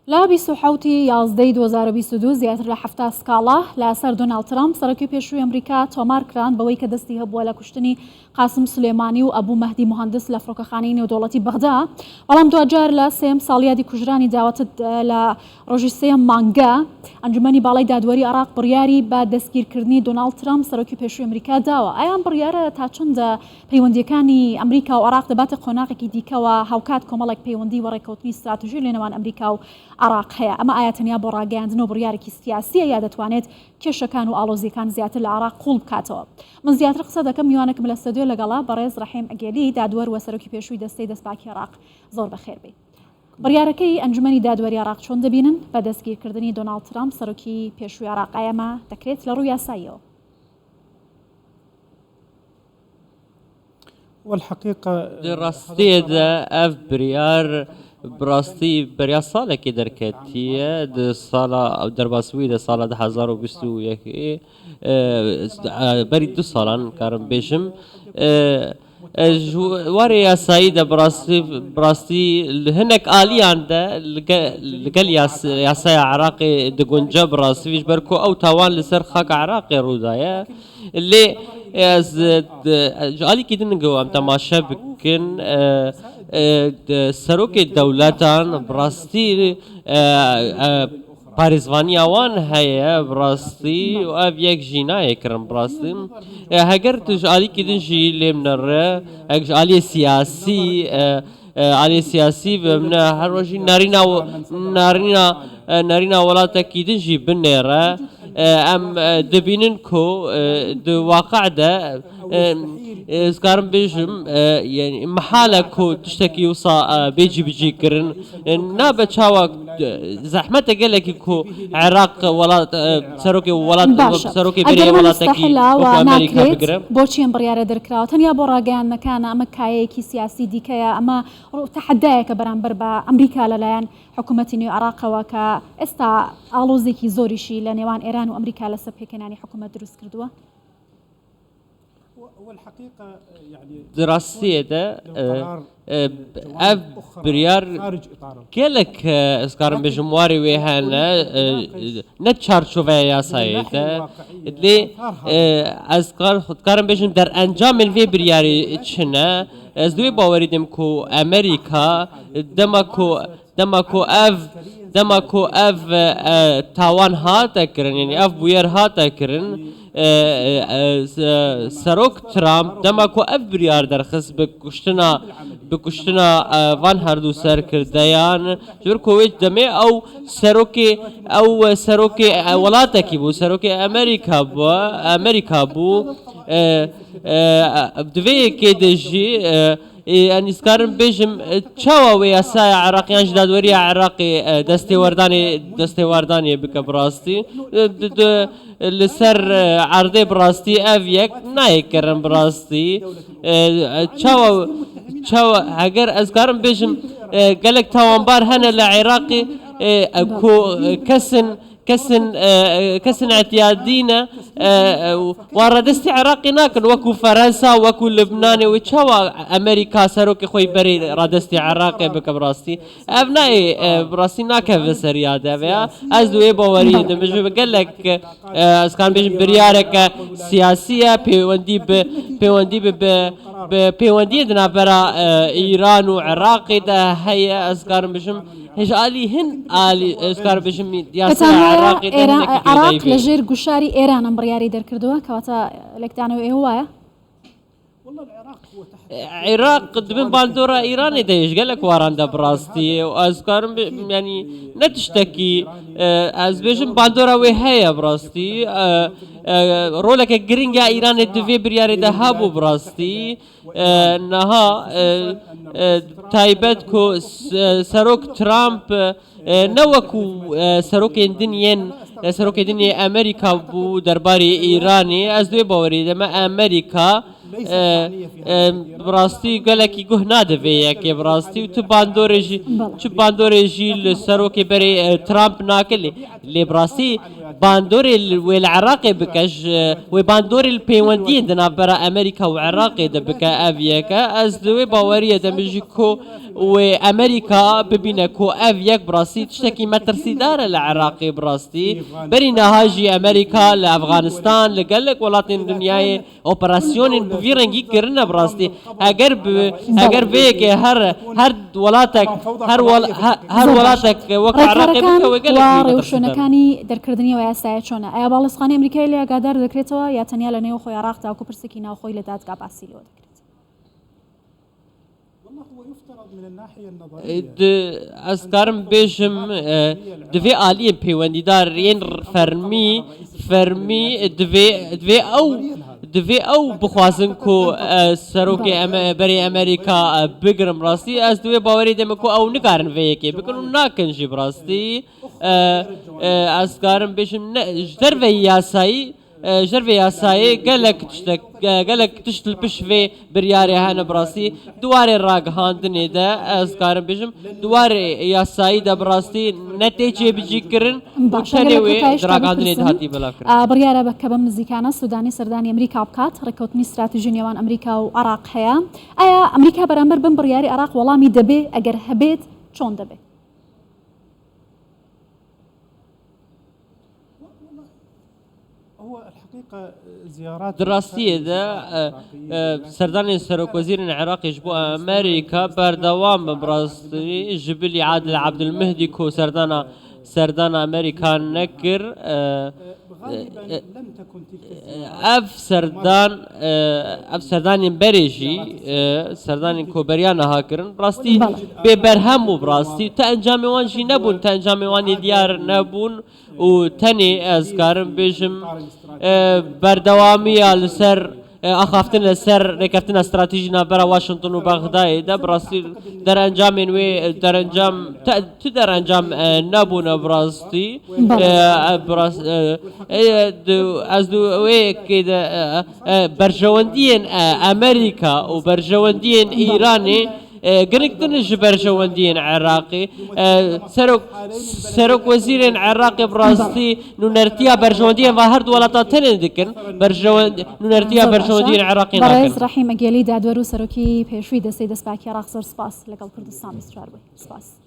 لا 27 یازدەی 2022 زیاتر لە 7 سکاڵا لەسەر دۆناڵد ترامپ سەرۆکی پێشووی ئەمریکا تۆمار کران بەوەی کە دەستی هەبووە لە کوشتنی قاسم سولێمانی و ئەبوو مەهدی موهەندس لە فڕۆکەخانەی نێودەوڵەتی بەغدا. بەڵام دوجار لە سێم ساڵیادی کوژرانی داوەتت لە ڕۆژی سێم مانگە ئەنجومەنی باڵای دادوەری عێراق بڕیاری بە دەستگیرکردنی دۆناڵد ترامپ سەرۆکی پێشووی ئەمریکا داوە. ئایان بڕیارە تا چەندە پەیوەندیەکانی ئەمریکا و عێراق دەباتە قۆناغێکی دیکەوە هاوکات کۆمەڵێک پەیوەندی وەڕێکەوتنی استراتیژی لە نێوان ئەمریکا و عێراق هەیە. ئەمە ئایا تەنیا بۆ ڕاگەیاندنەوە بڕیارێکی سیاسیە یا دەتوانێت کێشەکان و ئاڵۆزیەکان زیاتر لە عێراق قوڵ بکاتەوە؟ من زیاتر قسە دەکەم میوانێکم لە ستۆدیۆ لەگەڵا بەڕێز ڕەحیم ئەگێلی دادوەر و سەرۆکی پێشووی دەستەی دەستپاکی عێراق. زۆر بەخێر بێ. بڕیارەکەی ئەنجومەنی دادوەری عێراق چۆن دەبینن بە دەستگیرکردنی دۆناڵد ترامپ سەرۆکی پێشووی عێراق؟ ئەمە دەکرێت لە ڕووی یاساییەوە؟ والحقيقة راستيدا اف بريار براستي بريا صالة كي دركتية د صالة او درباسوي د صالة 2021 بري دو صالة كارم بيشم واري يا سيدة براستي هناك آليان دا لقل يا سيا عراقي دقونجا براستي فيش بركو او تاوان لسر خاك عراقي رودايا اللي از جالي كده نجوا ام تماشا بكن سروك دولتان براستي پارێزوانی ئەوان هەیە بڕاستی و ئەو یەک ژینایەکردن بڕاستی هەگەر توش ئالیکی دنجی لێم نەڕێ ئەگەر ئالی سیاسی علی سیاسی بمنە هەر ڕۆژی نارینە وڵاتێکی دنجی بنێرە ئەم دەبینن کۆ واقعدا ئێسکارم بێژم محالە کۆ تشتێکی وسا بێجی بجیکردن نابە چاوە زەحمەتە گەلێکی کۆ عێراق وڵات سەرۆکی وڵات سەرۆکی بێری وڵاتێکی ئەمریکا بگرە. بۆچی ئەم بڕیارە دەرکراوە؟ تەنیا بۆ ڕاگەیاندنەکانە ئەمە کایەیەکی سیاسی دیکەیە، ئەمە تەحەدایەکە بەرامبەر بە ئەمریکا لەلایەن حکوومەتی نوێی عێراقەوە کە ئێستا ئاڵۆزێکی زۆریشی لە نێوان ئێران و ئەمریکا لەسەر پێکەنانی حکوومەت دروست کردووە؟ والحقيقة يعني دراسية اف بريار كلك اسكارم بجمواري ويهانا نتشار شوفيا يا سايتا اللي اسكارم بجم در انجام الفي برياري تشنا ازدوي باوري دمكو امريكا دمكو اف تاوان هاتا كرن يعني اف بوير هاتا كرن سەرۆک ترامپ دەماکۆ ئەف بریار دەرخست بکوشتنا وان هەردوو سەرکردەیان ژور کۆوێت دەمێ ئەو سەرۆکی وڵاتێکی بوو سەرۆکی ئەمریکا بوو دوێیەکێ دەژی ئەنیسکارم بێژم چاوە یاسایە عێراقیان دادوەری عێراقی دەستێواردانی بکە بڕاستی لەسەر عەردەی بڕاستی ئەڤ یەک نایەکەرن بڕاستی چاوە هەگەر ئەزکارم بێژم گەلێک تاوانبار هەنە لە عێراقی كسن اعتيادينا واردستي عراقي ناكن وكو فرنسا وكو لبنان وتشوا امريكا سروكي خوي بري ردستي عراقي بك براستي ابنائي براستي ناكا بسرياده بيا ازوي باوري دمجو بقول لك اسكان بيش بريارك سياسيه بيوندي دنا برا ايران وعراقي ده هي اسكان بيشم هج آلی هن آلی اسکار بشم یاسر عراقی عراق لجیر گوشاری ایران ام بریاری در کردوه کواتا لکتانو ایوه والله العراق هو تحت عراق دبن باندورا ايراني دايش قالك واراندا براستي وازكارم يعني نتشتكي از بيجم باندورا وهي براستي رولك جرينجا ايران دفي برياري دهابو براستي نها تايبتكو سروك ترامب نوكو سروك دنيا امريكا بو درباري ايراني از دوی باوري دما امريكا براستی گلکی گه نادوی که براستی و تو باندورجی لسروک بری ترامپ ناکلی لی براستی باندور والعراق بکش و باندور البيوندي دنا برا امريكا وعراق دبكا افيك از دوي باوريه دمجكو وامريكا ببينكو افيك براسي تشتكي مترسي دار العراقي براستي برينا هاجي امريكا لافغانستان لقلك ولاتين الدنيا اوبراسيون بفيرنجي كرنا براستي اگر بيك هر ولاتك هر ولاتك وقع عراقي بك وقلك وروشونەکانی دەرکردنی و یاسایە چۆنە ئایا باڵستخانەی ئەمریکای لێ ئاگادار دەکرێتەوە یا تەنیا لە نێو خۆی عێراق تاوکو پرسێکی ناوخۆی لە دادگا باسی لەوە دەکرێت؟ والله هو يفترض من الناحية النظرية ئەسکارم بێژم دوێ ئالیە پەیوەندیدارێن فەرمی دوێ ئەو بخوازن کۆ سەرۆکی بەری ئەمریکا بگرم ڕاستی ئەس دوێ باوەری دەمە کۆ ئەو نکارن vەیەکێ بکن و ناکەنجی بڕاستی ئەسکارم بێژم ژەرڤەی یاسایی gelek tişt li piş vê biryarê hene birastî duwarê ragihandinê de ez karim bêjim duwarê yasayî de birastî ne tê çêbicîkirin û çenê wê ragihandinê de hatî belavkirin. بڕیارە بکە بەم نزیکانە سوودانی سەردانی ئەمریکا بکات ڕێککەوتنی استراتیژی نێوان ئەمریکا و عێراق هەیە ئایا ئەمریکا بەرامبەر بم بڕیاری عێراق وەڵامی دەبێ ئەگەر هەبێت چۆن دەبێت؟ هو الحقيقة زيارات دراستیه ده سردانی سەرۆکوەزیرن عێراقیش بۆ ئەمریکا بەردەوام بڕاستی ژبلی عادل عەبدولمهدی کۆ سەردانە ئەمریکا نەکرد لم تكن تلك ئەف سەردانین بەرێژی سەردانین کۆبەریان نەهاکردن ڕاستی بێبەرهەم و بڕاستی تا ئەنجامی وانژی نەبوون تا ئەنجامی وانی دیار نەبوون و تەنێ ئەزکارم بێژم بەردەوامیە لەسەر ئاخافتن لەسەر ڕێکەوتنە استراتیژی ناوبەرە واشنگتن و بەغدایدا بڕاستی دەرەنجامێن وێ دەرەنجام تو دەرەنجام نەبوونە بڕاستی ئەس وەیەکێ بەرژەوەندیên ئەمریکا و بەرژەوەندیên ئیرانê گرنگترن ji berjewendiyên Iraqê Serokvezîrên Iraqê bi rastî nûnertiya berjewendiyên ve her du welata tenê dikin nûnertiya berjewendiyên Iraqê nakin. بەڕێز ڕەحیم ئەگێلی دادوەر و سەرۆکی پێشووی دەستەی دەستپاکی عێراق زۆر سپاس لەگەڵ کوردستان 24 بووی سپاس.